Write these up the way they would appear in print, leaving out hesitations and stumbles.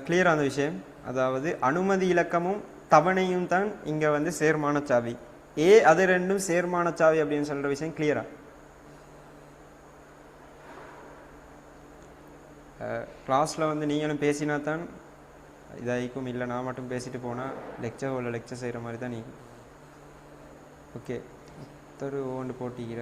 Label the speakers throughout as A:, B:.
A: Clear அந்த விஷயம். அதாவது அனுமதி இலக்கமும் தவணையும் தான் இங்கே வந்து சேர்மான சாவி. அது ரெண்டும் சேர்மான சாவி அப்படின்னு சொல்கிற விஷயம் கிளியரா? கிளாஸில் வந்து நீங்களும் பேசினா தான் இதாகிக்கும், இல்லை நான் மட்டும் பேசிட்டு போனால் லெக்சர் செய்கிற மாதிரி தான் நீக்கும். ஓகே, ஒருத்தர் ஒவ்வொன்று போட்டிக்கிற.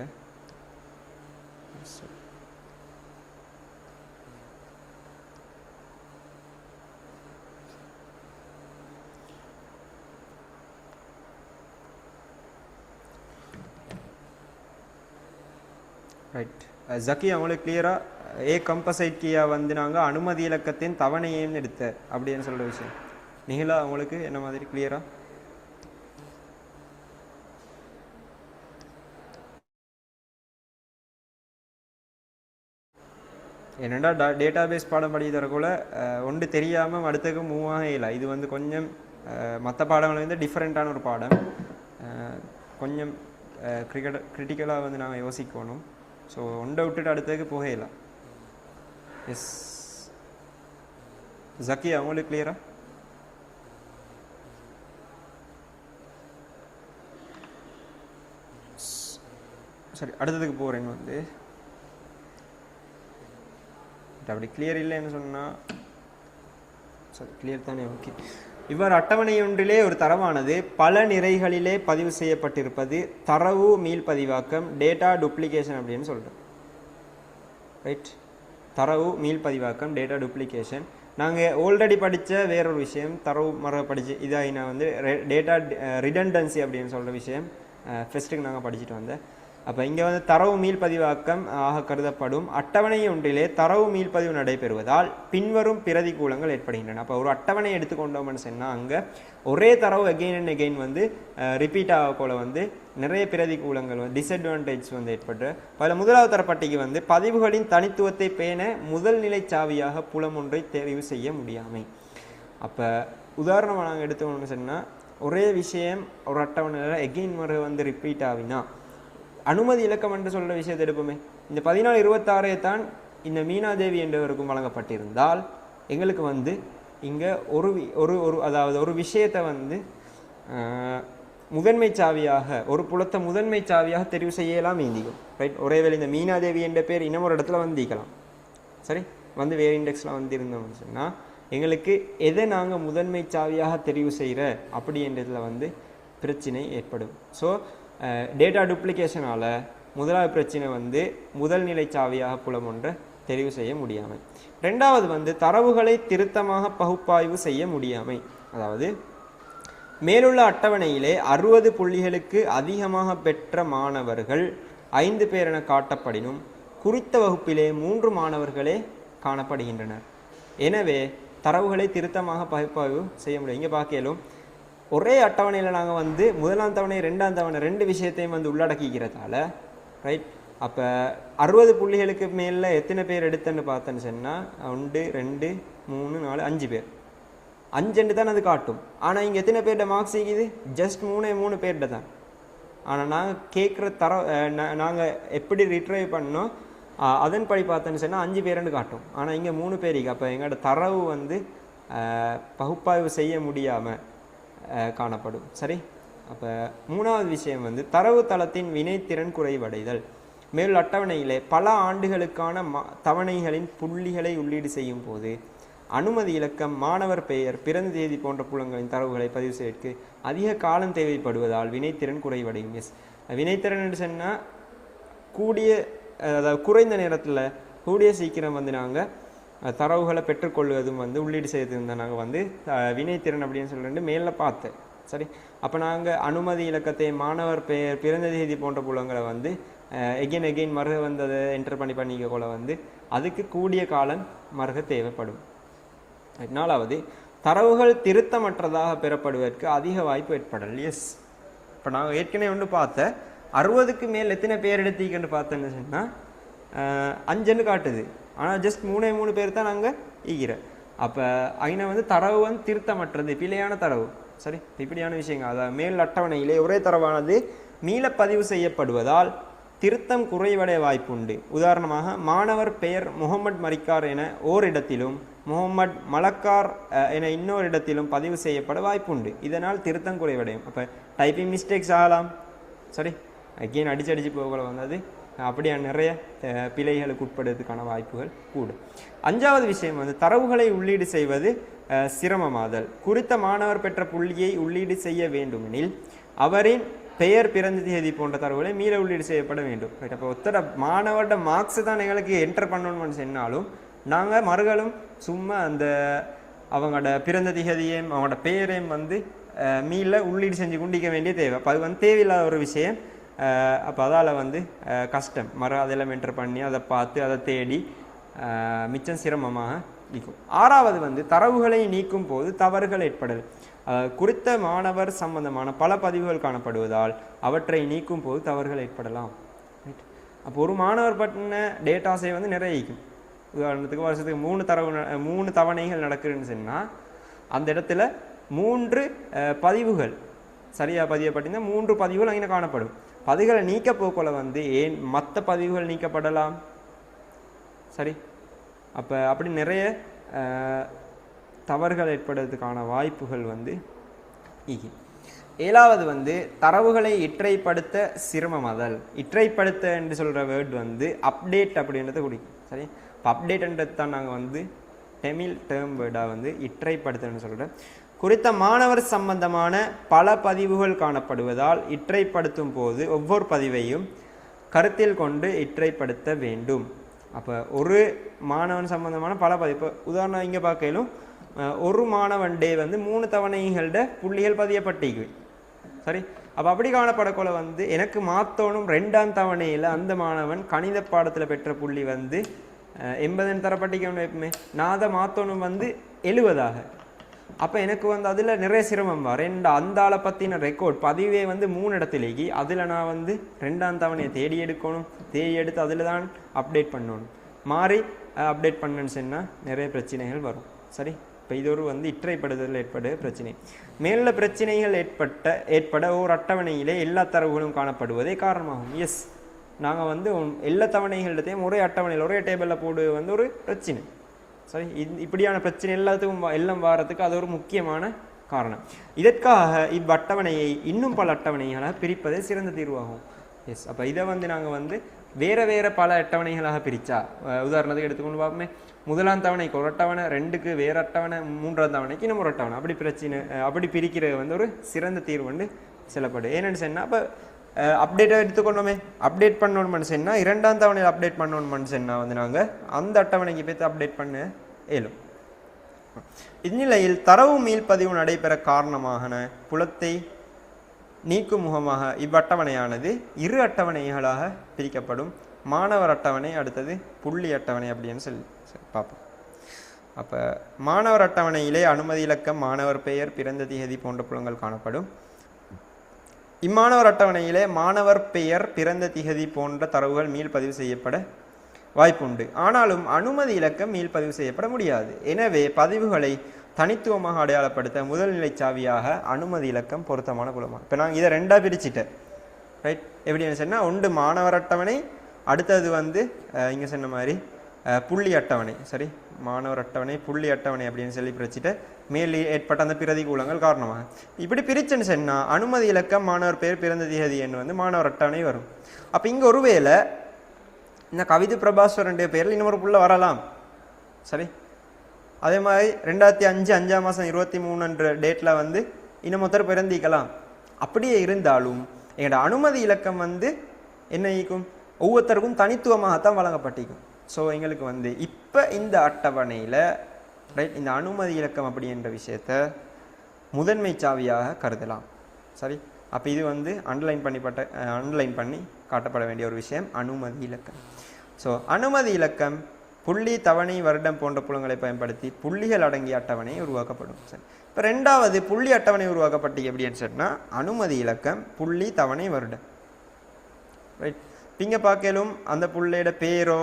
A: ரைட், ஜக்கி அவங்களுக்கு கிளியராக கம்பசைட் கீயா வந்து நாங்கள் அனுமதி இலக்கத்தின் தவணையும் எடுத்த அப்படின்னு சொல்கிற விஷயம் நிகழா அவங்களுக்கு என்ன மாதிரி கிளியரா? என்னடா டேட்டா பேஸ் பாடம் படிக்க தரக்குள்ள ஒன்று தெரியாமல் அடுத்தக்கு மூவாக இல்லை. இது வந்து கொஞ்சம் மற்ற பாடங்கள் வந்து டிஃப்ரெண்ட்டான ஒரு பாடம். கொஞ்சம் கிரிட்டிக்கலாக வந்து நாங்கள் யோசிக்கணும். ஸோ ஒன்றை விட்டுட்டு அடுத்ததுக்கு போகலாம். எஸ் ஜக்கி அவங்களுக்கு கிளியரா? சரி, அடுத்ததுக்கு போகிறேங்க வந்து அப்படி கிளியர் இல்லைன்னு சொன்னால் சரி கிளியர் தானே? ஓகே. இவ்வாறு அட்டவணை ஒன்றிலே ஒரு தரவானது பல நிறைகளிலே பதிவு செய்யப்பட்டிருப்பது தரவு மீள்பதிவாக்கம், டேட்டா டூப்ளிகேஷன் அப்படின்னு சொல்கிறோம். ரைட், தரவு மீள்பதிவாக்கம், டேட்டா டூப்ளிகேஷன். நாங்கள் ஆல்ரெடி படித்த வேறொரு விஷயம் தரவு மர படிச்சு இதாகி நான் வந்து டேட்டா ரிடண்டன்சி அப்படின்னு சொல்கிற விஷயம் ஃபஸ்ட்டுக்கு நாங்கள் படிச்சுட்டு வந்தேன். அப்போ இங்கே வந்து தரவு மீள்பதிவாக்கம் ஆக கருதப்படும் அட்டவணை ஒன்றிலே தரவு மீள்பதிவு நடைபெறுவதால் பின்வரும் பிரதிகூலங்கள் ஏற்படுகின்றன. அப்போ ஒரு அட்டவணை எடுத்துக்கொண்டோம்னு சொன்னால் அங்கே ஒரே தரவு அகெயின் அண்ட் அகெயின் வந்து ரிப்பீட் ஆக போல வந்து நிறைய பிரதிகூலங்கள் வந்து டிஸ்அட்வான்டேஜ் வந்து ஏற்பட்டு அதில் முதலாவது தரப்பட்டிக்கு வந்து பதிவுகளின் தனித்துவத்தை பேண முதல் நிலை சாவியாக புலம் ஒன்றை தெரிவு செய்ய முடியாமை. அப்போ உதாரணமாக நாங்கள் எடுத்தோம்னு சொன்னால் ஒரே விஷயம் ஒரு அட்டவணையில் எகெயின் முறை வந்து ரிப்பீட் ஆகினா அனுமதி இலக்கம் என்று சொல்கிற விஷயத்தை எடுப்போமே. இந்த 1426 தான் இந்த மீனாதேவி என்றவருக்கும் வழங்கப்பட்டிருந்தால் எங்களுக்கு வந்து இங்கே அதாவது ஒரு விஷயத்தை வந்து முதன்மை சாவியாக ஒரு புலத்தை முதன்மை சாவியாக தெரிவு செய்யலாம் இந்திக்கும். ரைட், ஒரே வேலை இந்த மீனாதேவி என்ற பேர் இன்னும் ஒரு இடத்துல வந்திக்கலாம். சரி, வந்து வேறு இண்டெக்ஸில் வந்து இருந்தோம்னு சொன்னால் எங்களுக்கு எதை நாங்கள் முதன்மை சாவியாக தெரிவு செய்கிற அப்படின்றதுல வந்து பிரச்சனை ஏற்படும். ஸோ டேட்டா டூப்ளிகேஷனால் முதலாவது பிரச்சனை வந்து முதல் நிலை சாவியாக புலம் ஒன்றை தெரிவு செய்ய முடியாமை. ரெண்டாவது வந்து தரவுகளை திருத்தமாக பகுப்பாய்வு செய்ய முடியாமை. அதாவது மேலுள்ள அட்டவணையிலே 60 புள்ளிகளுக்கு அதிகமாக பெற்ற மாணவர்கள் 5 பேர் என காட்டப்படினும் குறித்த வகுப்பிலே 3 மாணவர்களே காணப்படுகின்றனர். எனவே தரவுகளை திருத்தமாக பகுப்பாய்வு செய்ய முடியும். இங்கே பார்க்கலும் ஒரே அட்டவணையில் நாங்கள் வந்து முதலாம் தவணை ரெண்டாம் தவணை ரெண்டு விஷயத்தையும் வந்து உள்ளடக்கிக்கிறதால ரைட். அப்போ 60 புள்ளிகளுக்கு மேலே எத்தனை பேர் எடுத்தேன்னு பார்த்தேன்னு சொன்னால் 1 2 3 4 5 பேர் 5 தான் அது காட்டும். ஆனால் இங்கே எத்தனை பேர்கிட்ட மார்க்ஸ் இருக்குது? ஜஸ்ட் 3 பேர்கிட்ட தான். ஆனால் நாங்கள் கேட்குற நாங்கள் எப்படி ரிட்ரைவ் பண்ணோம் அதன்படி பார்த்தேன்னு சொன்னால் 5 பேருன்னு காட்டும். ஆனால் இங்கே 3 பேருக்கு. அப்போ எங்களோட தரவு வந்து பகுப்பாய்வு செய்ய முடியாமல் காணப்படும். சரி, அப்போ மூணாவது விஷயம் வந்து தரவு தளத்தின் வினைத்திறன் குறைவடைதல். மேல் அட்டவணையிலே பல ஆண்டுகளுக்கான தவணைகளின் புள்ளிகளை உள்ளீடு செய்யும் போது அனுமதி இலக்கம், மாணவர் பெயர், பிறந்த தேதி போன்ற புலங்களின் தரவுகளை பதிவு செய்வதற்கு அதிக காலம் தேவைப்படுவதால் வினைத்திறன் குறைவடையும். எஸ், வினைத்திறன் என்று சொன்னால் அதாவது குறைந்த நேரத்தில் கூடிய சீக்கிரம் வந்து நாங்கள் தரவுகளை பெற்றுக்கொள்வதும் வந்து உள்ளீடு செய்யறதும் தான் நாங்கள் வந்து வினைத்திறன் அப்படின்னு சொல்லிட்டு மேலே பார்த்தேன். சரி, அப்போ நாங்கள் அனுமதி இலக்கத்தை, மாணவர் பெயர், பிறந்த தேதி போன்ற புலங்களை வந்து எகெயின் மருக வந்து அதை என்டர் பண்ணிக்க போல வந்து அதுக்கு கூடிய காலம் மருக தேவைப்படும். நாலாவது, தரவுகள் திருத்தமற்றதாக பெறப்படுவதற்கு அதிக வாய்ப்பு ஏற்படல். எஸ், இப்போ நாங்கள் ஏற்கனவே ஒன்று பார்த்தேன் 60க்கு மேல் எத்தனை பேர் எடுத்தீங்கன்னு பார்த்தேன்னு சொன்னால் 5 காட்டுது. ஆனால் ஜஸ்ட் 3 பேர் தான் நாங்கள் ஈகிறோம். அப்போ அங்கே வந்து தரவு வந்து திருத்தமற்றது, பிழையான தரவு. சரி, இப்படியான விஷயங்கள். அதாவது மேல் அட்டவணையிலே ஒரே தரவானது மீள பதிவு செய்யப்படுவதால் திருத்தம் குறைவடைய வாய்ப்புண்டு. உதாரணமாக மாணவர் பெயர் முகமது மரிக்கார் என ஓரிடத்திலும் முகமது மலக்கார் என இன்னொரு இடத்திலும் பதிவு செய்யப்பட வாய்ப்புண்டு. இதனால் திருத்தம் குறைவடையும். அப்போ டைப்பிங் மிஸ்டேக்ஸ் ஆகலாம். சரி, அகெயின் அடிச்சு போகல வந்தது அப்படியே நிறைய பிழைகளுக்கு உட்படுறதுக்கான வாய்ப்புகள் கூடும். 5வது விஷயம் வந்து தரவுகளை உள்ளீடு செய்வது சிரமமாதல். குறித்த மாணவர் பெற்ற புள்ளியை உள்ளீடு செய்ய வேண்டுமெனில் அவரின் பெயர், பிறந்த தேதி போன்ற தரவுகளை மீள உள்ளீடு செய்யப்பட வேண்டும். ரைட். அப்போ ஒத்தர மாணவரோட மார்க்ஸ் தான் எங்களுக்கு என்டர் பண்ணணும்னு சொன்னாலும் நாங்கள் மறுகளும் சும்மா அந்த அவங்களோட பிறந்த தேதியையும் அவங்களோட பெயரையும் வந்து மீள உள்ளீடு செஞ்சு கொண்டிக்க வேண்டிய தேவை. அப்போ அது வந்து தேவையில்லாத ஒரு விஷயம். அப்போ அதால் வந்து கஷ்டம். அதெல்லாம் என்டர் பண்ணி அதை பார்த்து அதை தேடி மிச்சம் சிரமமாக இருக்கும். 6வது வந்து தரவுகளை நீக்கும் போது தவறுகள் ஏற்படல். குறித்த மாணவர் சம்பந்தமான பல பதிவுகள் காணப்படுவதால் அவற்றை நீக்கும் போது தவறுகள் ஏற்படலாம். அப்போ ஒரு மாணவர் பற்றின டேட்டாஸை வந்து நிறைய இருக்கும். உதாரணத்துக்கு வருஷத்துக்கு 3 தவணைகள் நடக்குதுன்னு சொன்னால் அந்த இடத்துல 3 பதிவுகள் சரியாக பதியப்பட்டிருந்தால் 3 பதிவுகள் அங்கே காணப்படும். பதிவுகளை நீக்க போக்கல வந்து ஏன் மற்ற பதிவுகள் நீக்கப்படலாம். சரி, அப்போ அப்படி நிறைய தவறுகள் ஏற்படுறதுக்கான வாய்ப்புகள் வந்து இங்கே. 7வது வந்து தரவுகளை இற்றைப்படுத்த சிரமமாதல். இற்றைப்படுத்த என்று சொல்கிற வேர்ட் வந்து அப்டேட் அப்படின்றத குடிக்கும். சரி, இப்போ அப்டேட்ன்றது தான் நாங்கள் வந்து தமிழ் டேர்ம் வேர்டாக வந்து இற்றைப்படுத்தன்னு சொல்கிறேன். குறித்த மாணவர் சம்பந்தமான பல பதிவுகள் காணப்படுவதால் இற்றைப்படுத்தும் போது ஒவ்வொரு பதிவையும் கருத்தில் கொண்டு இற்றைப்படுத்த வேண்டும். அப்போ ஒரு மாணவன் சம்பந்தமான பல பதிவு, உதாரணம் இங்கே பார்க்கலும் ஒரு மாணவன் டே வந்து 3 தவணைகளோட புள்ளிகள் பதியப்பட்டிருக்கு. சரி, அப்போ அப்படி காணப்படக்கொள்ள வந்து எனக்கு மாற்றணும் 2ஆம் தவணையில் அந்த மாணவன் கணித பாடத்தில் பெற்ற புள்ளி வந்து 80 தரப்பட்டிக்கணும் எப்பவுமே. நான் அதை மாற்றணும் வந்து 70ஆக. அப்போ எனக்கு வந்து அதில் நிறைய சிரமம் வரும். அந்த ஆளை பற்றின ரெக்கார்ட் பதிவே வந்து 3 இடத்துலேக்கு அதில் நான் வந்து 2ஆம் தவணையை தேடி எடுக்கணும். தேடி எடுத்து அதில் தான் அப்டேட் பண்ணணும். மாறி அப்டேட் பண்ணணுன்னு சொன்னால் நிறைய பிரச்சனைகள் வரும். சரி, இப்போ இது ஒரு வந்து இற்றைப்படுதல் ஏற்பட பிரச்சனை. மேலுள்ள பிரச்சனைகள் ஏற்பட ஓர் அட்டவணையிலே எல்லா தரவுகளும் காணப்படுவதே காரணமாகும். எஸ், நாங்கள் வந்து எல்லா தவணைகள்டையும் ஒரே அட்டவணையில் ஒரே டேபிளில் போடு வந்து ஒரு பிரச்சனை. சரி, இப்படியான பிரச்சனை எல்லாத்துக்கும் எல்லாம் வாரத்துக்கு அது ஒரு முக்கியமான காரணம். இதற்காக இவ்வட்டவணையை இன்னும் பல அட்டவணைகளாக பிரிப்பதே சிறந்த தீர்வாகும். எஸ், அப்போ இதை வந்து நாங்கள் வந்து வேறு பல அட்டவணைகளாக பிரித்தா, உதாரணத்துக்கு எடுத்துக்கொண்டு பார்ப்போமே, 1ஆம் தவணைக்கு ஒரு அட்டவணை, 2க்கு வேறு அட்டவணை, 3ஆம் தவணைக்கு இன்னும் ஒரு அட்டவணை, அப்படி பிரிக்கிறது வந்து ஒரு சிறந்த தீர்வு வந்து சொல்லப்படும். ஏன்னு சொன்னால் அப்போ அப்டேட்டை எடுத்துக்கொண்டோமே, அப்டேட் பண்ணணும்னு சொன்னால் 2ஆம் தவணையில் அப்டேட் பண்ணணும்னு சொன்னால் வந்து நாங்கள் அந்த அட்டவணைக்கு போய்த்து அப்டேட் பண்ண இயலும். இந்நிலையில் தரவு மீள்பதிவு நடைபெற காரணமான புலத்தை நீக்கும் முகமாக இவ்வட்டவணையானது 2 அட்டவணைகளாக பிரிக்கப்படும். மாணவர் அட்டவணை, அடுத்தது புள்ளி அட்டவணை அப்படின்னு சொல்லி பார்ப்போம். அப்போ மாணவர் அட்டவணையிலே அனுமதி இலக்கம், மாணவர் பெயர், பிறந்த தேதி போன்ற புலங்கள் காணப்படும். இம்மாணவர் அட்டவணையிலே மாணவர் பெயர், பிறந்த திகதி போன்ற தரவுகள் மீள்பதிவு செய்யப்பட வாய்ப்புண்டு. ஆனாலும் அனுமதி இலக்கம் மீள்பதிவு செய்யப்பட முடியாது. எனவே பதிவுகளை தனித்துவமாக அடையாளப்படுத்த முதல் நிலை சாவியாக அனுமதி இலக்கம் பொருத்தமான புலமாக. இப்போ நாங்கள் இதை 2ஆக பிரிச்சுட்டேன். ரைட், எப்படின்னு சொன்னால் ஒன்று மாணவர் அட்டவணை, அடுத்தது வந்து இங்கே சொன்ன மாதிரி புள்ளி அட்டவணை. சரி, மாணவர் அட்டவணை, புள்ளி அட்டவணை அப்படின்னு சொல்லி பிரிச்சுட்டு மேல் ஏற்பட்ட அந்த பிரதிகூலங்கள் காரணமாக இப்படி பிரிச்சுன்னு சொன்னால் அனுமதி இலக்கம், மாணவர் பெயர், பிறந்த தேதி என்று வந்து மாணவர் அட்டவணை வரும். அப்போ இங்கே ஒருவேளை இந்த கவிதை பிரபாஸ்வரன் பேரில் இன்னொரு புள்ள வரலாம். சரி, அதே மாதிரி 2005 5ஆம் மாதம் 23 டேட்டில் வந்து இன்னும் மொத்தம் பிறந்திக்கலாம். அப்படியே இருந்தாலும் எங்களோட அனுமதி இலக்கம் வந்து என்ன இருக்கும், ஒவ்வொருத்தருக்கும் தனித்துவமாகத்தான் வழங்கப்பட்டிருக்கும். ஸோ எங்களுக்கு வந்து இப்போ இந்த அட்டவணையில் ரைட் இந்த அனுமதி இலக்கம் அப்படின்ற விஷயத்த முதன்மை சாவியாக கருதலாம். சரி, அப்போ இது வந்து அண்டர்லைன் பண்ணி காட்டப்பட வேண்டிய ஒரு விஷயம் அனுமதி இலக்கம். ஸோ அனுமதி இலக்கம் புள்ளி, தவணை, வருடம் போன்ற புலங்களை பயன்படுத்தி புள்ளிகள் அடங்கிய அட்டவணை உருவாக்கப்படும். சரி, இப்போ 2வது புள்ளி அட்டவணை உருவாக்கப்பட்டு எப்படின்னு சொன்னால் அனுமதி இலக்கம், புள்ளி, தவணை, வருடம். ரைட், இங்கே பார்க்கலும் அந்த புள்ளையோட பேரோ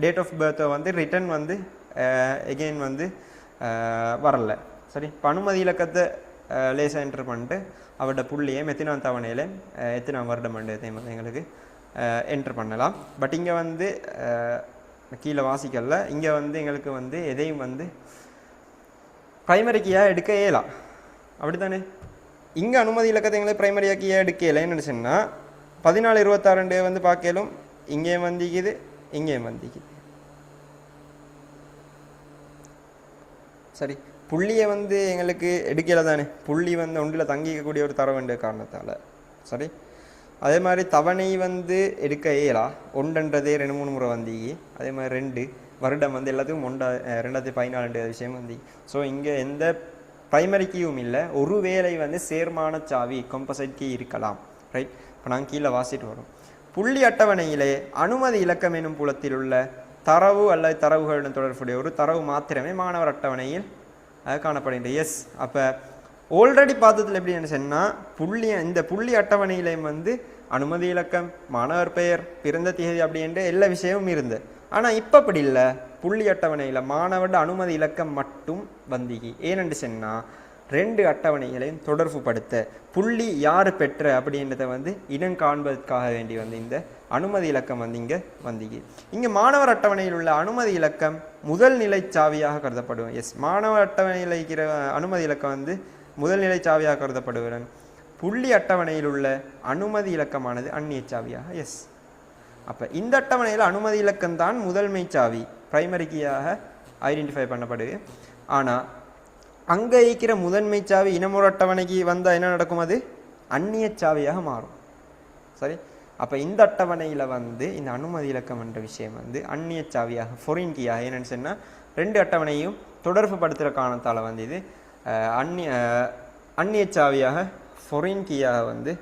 A: டேட் ஆஃப் பர்த்தோ வந்து ரிட்டர்ன் வந்து எகெயின் வந்து வரல. சரி, இப்போ அனுமதி இலக்கத்தை லேசாக என்டர் பண்ணிட்டு அவரோட புள்ளியை எத்தனாம் தவணையில் எத்தனாம் வருடம் எங்களுக்கு என்டர் பண்ணலாம். பட் இங்கே வந்து கீழே வாசிக்கல, இங்கே வந்து எங்களுக்கு வந்து எதையும் வந்து ப்ரைமரி கீயாக எடுக்க இயலாம், அப்படி தானே? இங்கே அனுமதி இலக்கத்தை எங்களுக்கு ப்ரைமரி கீயாக எடுக்க இயலை என்ன சொன்னால் 1426 வந்து பார்க்கலும் இங்கேயும் வந்திக்குது, இங்கேயும் வந்திக்குது. சரி, புள்ளியை வந்து எங்களுக்கு எடுக்கல தானே, புள்ளி வந்து ஒன்றில் தங்கிக்கக்கூடிய ஒரு தர வேண்டிய காரணத்தால். சரி, அதே மாதிரி தவணை வந்து எடுக்க இயலா, ஒன்றுன்றதே 2-3 முறை வந்தீங்க. அதே மாதிரி 2 வருடம் வந்து எல்லாத்துக்கும் 2014 விஷயம் வந்து. ஸோ இங்கே எந்த ப்ரைமரி கீயும் இல்லை, ஒரு வேளை வந்து சேர்மான சாவி கம்போசைட் கீ இருக்கலாம். ரைட், இப்போ நாங்கள் கீழே வாசிட்டு வரோம். புள்ளி அட்டவணையிலே அனுமதி இலக்கம் எனும் புலத்தில் உள்ள தரவு அல்லது தரவுகளுடன் தொடர்புடைய ஒரு தரவு மாத்திரமே மாணவர் அட்டவணையில் காணப்படுகின்ற. எஸ், அப்போ ஆல்ரெடி பார்த்ததுல எப்படி என்ன சொன்னால் இந்த புள்ளி அட்டவணையிலையும் வந்து அனுமதி இலக்கம், மாணவர் பெயர், பிறந்த தேதி அப்படின்ற எல்லா விஷயமும் இருந்தது. ஆனால் இப்போ அப்படி இல்லை, புள்ளி அட்டவணையில் மாணவரோட அனுமதி இலக்கம் மட்டும் வந்திகி. ஏனென்று சொன்னால் 2 அட்டவணைகளையும் தொடர்பு படுத்த புள்ளி யார் பெற்ற அப்படின்றத வந்து இனம் காண்பதற்காக வேண்டி வந்து இந்த அனுமதி இலக்கம் வந்து இங்கே வந்திகி. இங்கே மாணவர் அட்டவணையில் உள்ள அனுமதி இலக்கம் முதல் நிலை சாவியாக கருதப்படுவோம். எஸ், மாணவர் அட்டவணையில் இருக்கிற அனுமதி இலக்கம் வந்து முதல் நிலை சாவியாக கருதப்படுவதுடன் புள்ளி அட்டவணையில் உள்ள அனுமதி இலக்கமானது அந்நிய சாவியாக. எஸ், அப்போ இந்த அட்டவணையில் அனுமதி இலக்கம் தான் முதன்மை சாவி, பிரைமரி கீயாக ஐடென்டிஃபை பண்ணப்படுது. ஆனால் அங்கே இருக்கிற முதன்மை சாவி இனமுறை அட்டவணைக்கு வந்தால் என்ன நடக்கும், அது அந்நிய சாவியாக மாறும். சரி, அப்போ இந்த அட்டவணையில் வந்து இந்த அனுமதி இலக்கம் என்ற விஷயம் வந்து அந்நிய சாவியாக, ஃபொரின் கீயாக, என்னென்னு சொன்னால் 2 அட்டவணையும் தொடர்பு படுத்துகிற காரணத்தால் வந்து இது அந்நிய சாவியாக, ஃபொரின் கீயாக வந்து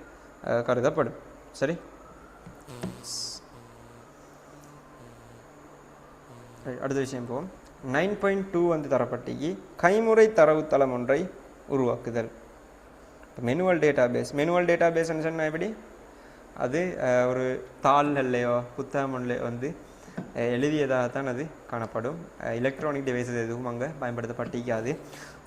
A: கருதப்படும். சரி, அடுத்த விஷயம் போவோம். 9.2 வந்து தரப்பட்டிக்கு கைமுறை தரவுத்தளம் ஒன்றை உருவாக்குதல். Manual database. மெனுவல் டேட்டாபேஸ்ன்னு சொன்னால் எப்படி, அது ஒரு தாள்லையோ புத்தகம்லையோ வந்து எழுதியதாகத்தான் அது காணப்படும். எலக்ட்ரானிக் டிவைசஸ் எதுவும் அங்கே பயன்படுத்தப்பட்டிக்காது.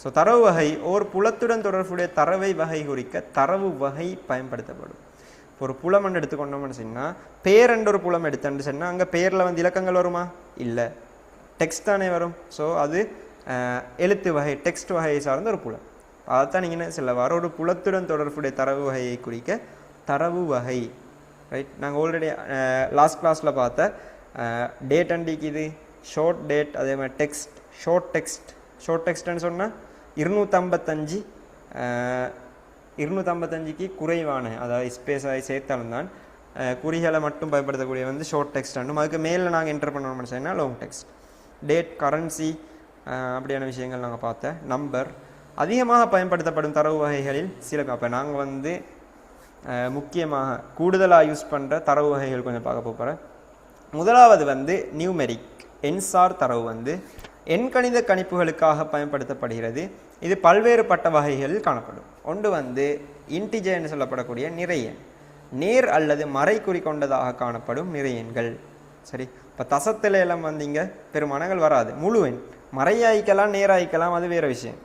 A: ஸோ தரவு வகை ஓர் புலத்துடன் தொடர்புடைய தரவை வகை குறிக்க தரவு வகை பயன்படுத்தப்படும். இப்போ ஒரு புலம் எடுத்துக்கொண்டோம்னு சொன்னால், பேர் என்ற ஒரு புலம் எடுத்துன்னு சொன்னால் அங்கே பேரில் வந்து இலக்கங்கள் வருமா? இல்லை, டெக்ஸ்ட் தானே வரும். ஸோ அது எழுத்து வகை, டெக்ஸ்ட் வகையை சார்ந்த ஒரு புலம். அதைத்தான் நீங்கள் என்ன சொல்ல வர, ஒரு புலத்துடன் தொடர்புடைய தரவு வகையை குறிக்க தரவு வகை. ரைட், நாங்கள் ஆல்ரெடி லாஸ்ட் கிளாஸில் பார்த்த டேட் அண்டிக்கு இது ஷார்ட் டேட், அதே மாதிரி டெக்ஸ்ட், ஷார்ட் டெக்ஸ்ட்னு சொன்னால் 255க்கு குறைவான, அதாவது ஸ்பேஸ் ஆகி சேர்த்தாலும் தான் குறிகளை மட்டும் பயன்படுத்தக்கூடிய வந்து ஷார்ட் டெக்ஸ்ட் அண்டும். அதுக்கு மேலே நாங்கள் என்டர் பண்ணணும்னு சொன்னால் லாங் டெக்ஸ்ட். டேட், கரன்சி அப்படியான விஷயங்கள் நாங்கள் பார்த்த நம்பர். அதிகமாக பயன்படுத்தப்படும் தரவு வகைகளில் சில, அப்போ நாங்கள் வந்து முக்கியமாக கூடுதலாக யூஸ் பண்ணுற தரவு வகைகள் கொஞ்சம் பார்க்க போகிறேன். முதலாவது வந்து நியூமெரிக், எண்சார் தரவு வந்து எண்கணித கணிப்புகளுக்காக பயன்படுத்தப்படுகிறது. இது பல்வேறுபட்ட வகைகளில் காணப்படும். ஒன்று வந்து இன்டிஜர் என்று சொல்லப்படக்கூடிய நிறையன், நேர் அல்லது மறைக்குறி கொண்டதாக காணப்படும் நிறையன்கள். சரி, இப்போ தசத்தில் எல்லாம் வந்து இங்கே பெருமானங்கள் வராது. முழு எண் மறையாய்க்கலாம், நேராய்க்கலாம், அது வேறு விஷயம்.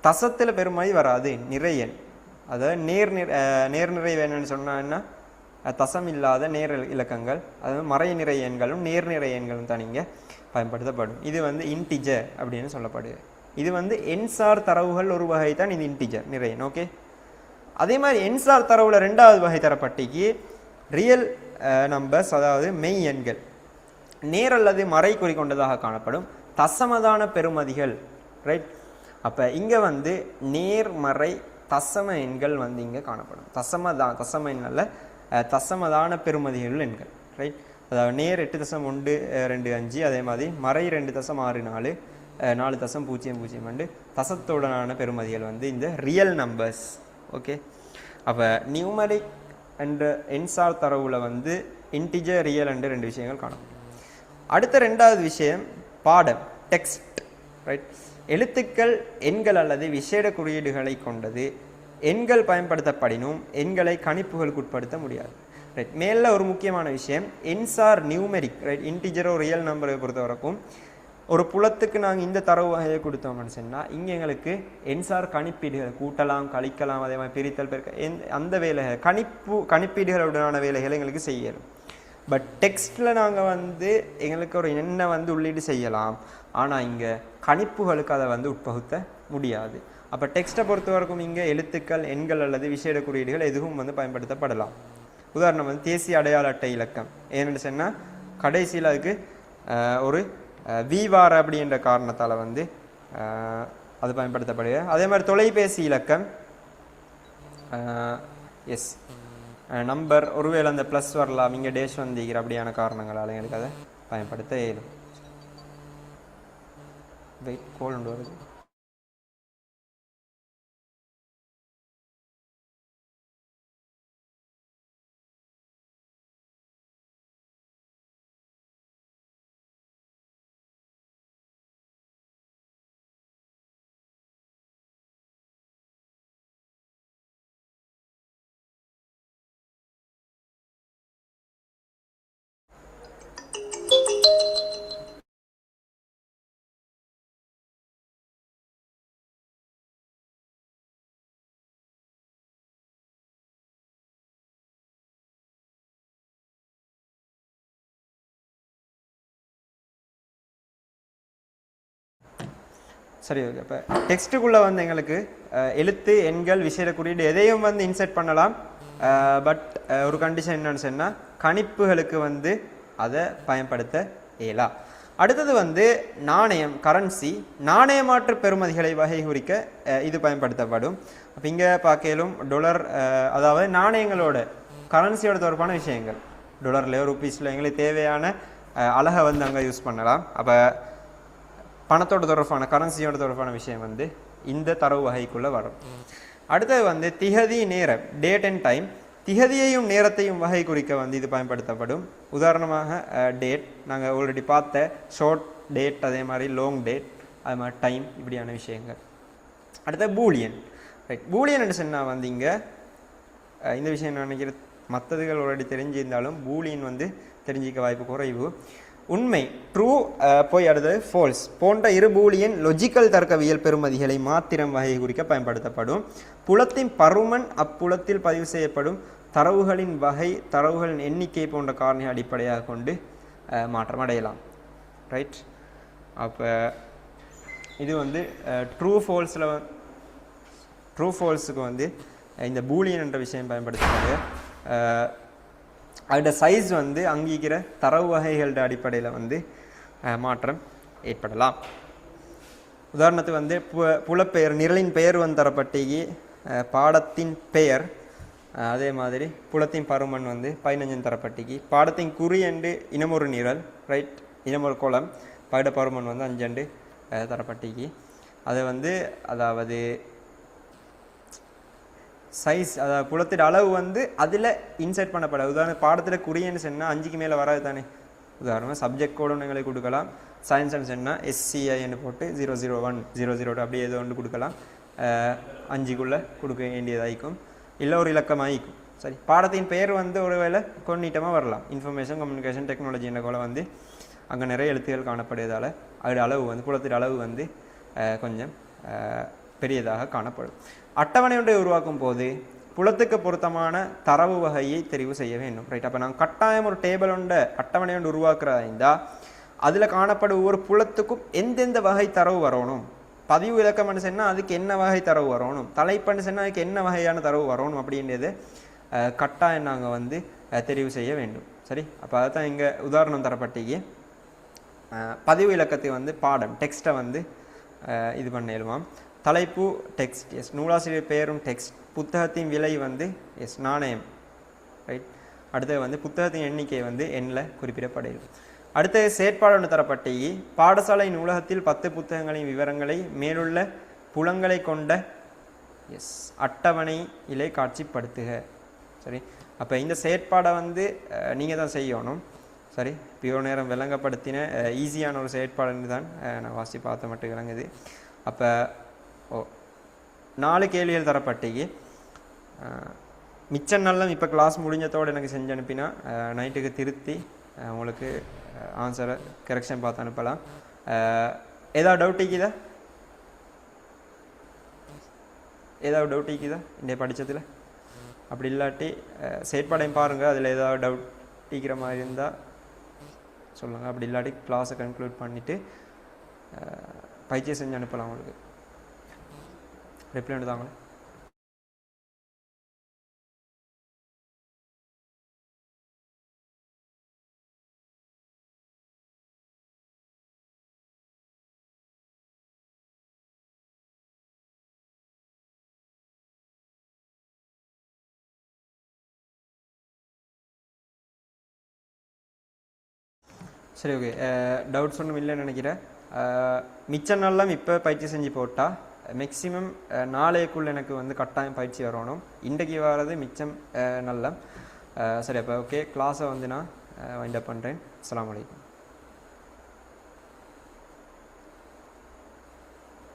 A: தசத்தில் பெருமாய் வராது, நிறையன். அதாவது நேர்நிறை வேணும்னு சொன்னால் என்ன, தசம் இல்லாத நேர் இலக்கங்கள், அதாவது மறை நிறை எண்களும் நேர்நிறை எண்களும் தான் இங்கே பயன்படுத்தப்படும். இது வந்து இன்டிஜர் அப்படின்னு சொல்லப்படுது. இது வந்து எண்சார் தரவுகள் ஒரு வகை தான் இது இன்டிஜர் நிறையன். ஓகே, அதே மாதிரி எண்சார் தரவுல 2வது வகை தரப்பட்டிக்கு ரியல் நம்பர்ஸ், அதாவது மெய் எண்கள், நேர் அல்லது மறை குறி கொண்டதாக காணப்படும் தசமதான பெறுமதிகள். ரைட், அப்போ இங்கே வந்து நேர்மறை தசம எண்கள் வந்து இங்கே காணப்படும். தசம எண்ணில் தசமதான பெறுமதிகள் எண்கள். ரைட், அதாவது நேர் 8.125, அதே மாதிரி மறை 2.64, 4.002 தசத்துடனான பெறுமதிகள் வந்து இந்த ரியல் நம்பர்ஸ். ஓகே, அப்போ நியூமரிக் என்ற எண்சார் தரவுல வந்து இன்டிஜர், ரியல் என்ற 2 விஷயங்கள் காணப்படும். அடுத்த 2வது விஷயம் பாடம், டெக்ஸ்ட். ரைட், எழுத்துக்கள், எண்கள் அல்லது விசேட குறியீடுகளை கொண்டது. எண்கள் பயன்படுத்தப்படினும் எண்களை கணிப்புகளுக்கு உட்படுத்த முடியாது. ரைட், மேலே ஒரு முக்கியமான விஷயம், எண்சார் நியூமெரிக், ரைட், இன்டிஜரோ ரியல் நம்பரை பொறுத்த வரைக்கும் ஒரு புலத்துக்கு நாங்கள் இந்த தரவு வகையை கொடுத்தோம்னு சொன்னால் இங்கே எங்களுக்கு எண்சார் கணிப்பீடுகள் கூட்டலாம், கழிக்கலாம், அதே மாதிரி பிரித்தல், பெருக்க, அந்த வேலைகள் கணிப்பீடுகளுடனான வேலைகளை எங்களுக்கு செய்யணும். பட் டெக்ஸ்ட்டில் நாங்கள் வந்து எங்களுக்கு ஒரு எண்ணை வந்து உள்ளீடு செய்யலாம், ஆனால் இங்கே கணிப்புகளுக்கு அதை வந்து உட்பகுத்த முடியாது. அப்போ டெக்ஸ்ட்டை பொறுத்த வரைக்கும் இங்கே எழுத்துக்கள், எண்கள் அல்லது விசேட குறியீடுகள் எதுவும் வந்து பயன்படுத்தப்படலாம். உதாரணம் வந்து தேசிய அடையாள அட்டை இலக்கம் ஏன்னு சொன்னால் கடைசியில் அதுக்கு ஒரு வீவார அப்படின்ற காரணத்தால் வந்து அது பயன்படுத்தப்படுது. அதே மாதிரி தொலைபேசி இலக்கம் எஸ் நம்பர் ஒருவேளை அந்த ப்ளஸ் வரலாம், இங்கே டேஷ் வந்திக்கிற அப்படியான காரணங்களால் எங்களுக்கு அதை பயன்படுத்த இயலும். வெயிட் கோல் கொண்டு வருது. சரி, ஓகே. இப்போ டெக்ஸ்ட்டுக்குள்ளே வந்து எங்களுக்கு எழுத்து, எண்கள், விசேட குறியீடு எதையும் வந்து இன்சர்ட் பண்ணலாம். பட் ஒரு கண்டிஷன் என்னன்னு சொன்னால் கணிப்புகளுக்கு வந்து அதை பயன்படுத்த இயலாம். அடுத்தது வந்து நாணயம், கரன்சி, நாணயமாற்று பெறுமதிகளை வகை குறிக்க இது பயன்படுத்தப்படும். அப்போ இங்கே பார்க்கலும் டொலர், அதாவது நாணயங்களோட கரன்சியோட தொடர்பான விஷயங்கள், டொலர்லையோ ருப்பீஸில் எங்களுக்கு தேவையான அழகை வந்து அங்கே யூஸ் பண்ணலாம். அப்போ பணத்தோட தொடர்பான, கரன்சியோட தொடர்பான விஷயம் வந்து இந்த தரவு வகைக்குள்ளே வரும். அடுத்தது வந்து திகதி, நேரம், டேட் அண்ட் டைம், திகதியையும் நேரத்தையும் வகை குறிக்க வந்து இது பயன்படுத்தப்படும். உதாரணமாக டேட், நாங்கள் ஆல்ரெடி பார்த்த ஷார்ட் டேட், அதே மாதிரி லாங் டேட், அது மாதிரி டைம், இப்படியான விஷயங்கள். அடுத்த பூலியன். ரைட், பூலியன் சொன்னால் வந்து இங்கே இந்த விஷயம் நான் நினைக்கிற மற்றதுகள் ஆல்ரெடி தெரிஞ்சிருந்தாலும் பூலியன் வந்து தெரிஞ்சிக்க வாய்ப்பு குறைவு. உண்மை, ட்ரூ, போய் அடுத்தது ஃபால்ஸ் போன்ற இரு பூலியன் லொஜிக்கல் தர்க்கவியல் பெறுமதிகளை மாத்திரம் வகை குறிக்க பயன்படுத்தப்படும். புலத்தின் பருமன், அப்புலத்தில் பதிவு செய்யப்படும் தரவுகளின் வகை, தரவுகளின் எண்ணிக்கை போன்ற காரணியை அடிப்படையாக கொண்டு மாற்றம் அடையலாம். ரைட், அப்போ இது வந்து ட்ரூ ஃபால்ஸுக்கு வந்து இந்த பூலியன் என்ற விஷயம் பயன்படுத்தப்படுது. அதோட சைஸ் வந்து அங்கீகிற தரவு வகைகளோட அடிப்படையில் வந்து மாற்றம் ஏற்படலாம். உதாரணத்துக்கு வந்து புலப்பெயர், நிரலின் பெயர் வந்து தரப்பட்டீங்க, பாடத்தின் பெயர், அதே மாதிரி புலத்தின் பருமன் வந்து 15 தரப்பட்டீங்க, பாடத்தின் குறியண்டு இனமொரு நிரல், ரைட், இனமொரு கோலம், பாட பருமன் வந்து 5 தரப்பட்டீங்க. அதை வந்து அதாவது சைஸ், அதாவது புலத்திட அளவு வந்து அதில் இன்சர்ட் பண்ணப்படாது. உதாரணம் பாடத்தில் குறியன்னு சொன்னால் 5க்கு மேலே வராது தானே. உதாரணமாக சப்ஜெக்ட் கோடு எங்களுக்கு கொடுக்கலாம். சயின்ஸ்ன்னு சொன்னால் SCIன்னு போட்டு 001 002 அப்படியே ஏதோ ஒன்று கொடுக்கலாம். 5க்குள்ளே கொடுக்க வேண்டியதாயிக்கும், இல்லை ஒரு இலக்கமாகிக்கும். சரி, பாடத்தின் பெயர் வந்து ஒரு வேளை கொன்னிட்டமாக வரலாம். இன்ஃபர்மேஷன் கம்யூனிகேஷன் டெக்னாலஜி என்ற கோல வந்து அங்கே நிறைய எழுத்துக்கள் காணப்படுவதால் அதோட அளவு வந்து புலத்திட அளவு வந்து கொஞ்சம் பெரியதாக காணப்படும். அட்டவணை ஒன்றை உருவாக்கும் போது புலத்துக்கு பொருத்தமான தரவு வகையை தெரிவு செய்ய வேண்டும். ரைட், அப்போ நாங்கள் கட்டாயம் ஒரு டேபிள் ஒன்றை அட்டவணை ஒன்று உருவாக்குறதா இருந்தால் அதில் காணப்படும் ஒவ்வொரு புலத்துக்கும் எந்தெந்த வகை தரவு வரணும், பதிவு இலக்கம்னு சொன்னால் அதுக்கு என்ன வகை தரவு வரணும், தலைப்புன்னு சொன்னால் அதுக்கு என்ன வகையான தரவு வரணும் அப்படின்றது கட்டாயம் நாங்கள் வந்து தெரிவு செய்ய வேண்டும். சரி, அப்போ அதுதான் இங்கே உதாரணம் தரப்பட்டீங்க. பதிவு இலக்கத்துக்கு வந்து பாடம் டெக்ஸ்ட்டை வந்து இது பண்ணிடுவான். தலைப்பு டெக்ஸ்ட், எஸ், நூலாசிரியர் பெயரும் டெக்ஸ்ட், புத்தகத்தின் விலை வந்து எஸ் நாணயம். ரைட், அடுத்தது வந்து புத்தகத்தின் எண்ணிக்கை வந்து எண்ணில் குறிப்பிடப்படுகிறது. அடுத்தது செயற்பாடு ஒன்று தரப்பட்டீங்க. பாடசாலை நூலகத்தில் 10 புத்தகங்களின் விவரங்களை மேலுள்ள புலங்களை கொண்ட எஸ் அட்டவணையிலே காட்சிப்படுத்துக. சரி, அப்போ இந்த செயற்பாடை வந்து நீங்கள் தான் செய்யணும். சரி, இப்போ நேரம் விளங்கப்படுத்தின ஈஸியான ஒரு செயற்பாடுன்னு தான் நான் வாசி பார்த்த மட்டும் விளங்குது. அப்போ 4 கேள்விகள் தரப்பட்டீங்க. மிச்சம் நல்லம் இப்போ கிளாஸ் முடிஞ்சதோடு எனக்கு செஞ்சு அனுப்பினா நைட்டுக்கு திருத்தி உங்களுக்கு ஆன்சரை கரெக்ஷன் பார்த்து அனுப்பலாம். ஏதாவது டவுட் இருக்குதா? ஏதாவது டவுட் இருக்குதா இந்த படித்ததில்? அப்படி இல்லாட்டி செயற்பாடையும் பாருங்கள், அதில் ஏதாவது டவுட் இருக்கிற மாதிரி இருந்தால் சொல்லுங்கள். அப்படி இல்லாட்டி கிளாஸை கன்க்ளூட் பண்ணிவிட்டு பயிற்சியை செஞ்சு அனுப்பலாம். உங்களுக்கு ரிப்ளை தாங்களே. சரி, ஓகே. டவுட்ஸ் ஒன்றும் இல்லைன்னு நினைக்கிறேன். மிச்ச நாள்லாம் இப்போ பயிற்சி செஞ்சு போட்டால் மேக்ஸிமம் நாளைக்குள்ளே எனக்கு வந்து கட்டாயம் பயிற்சி வரணும். இன்றைக்கு வர்றது மிச்சம் நல்ல. சரி, அப்போ ஓகே, கிளாஸை வந்து நான் வைண்ட் அப் பண்ணுறேன். அஸ்ஸலாமு அலைக்கும்.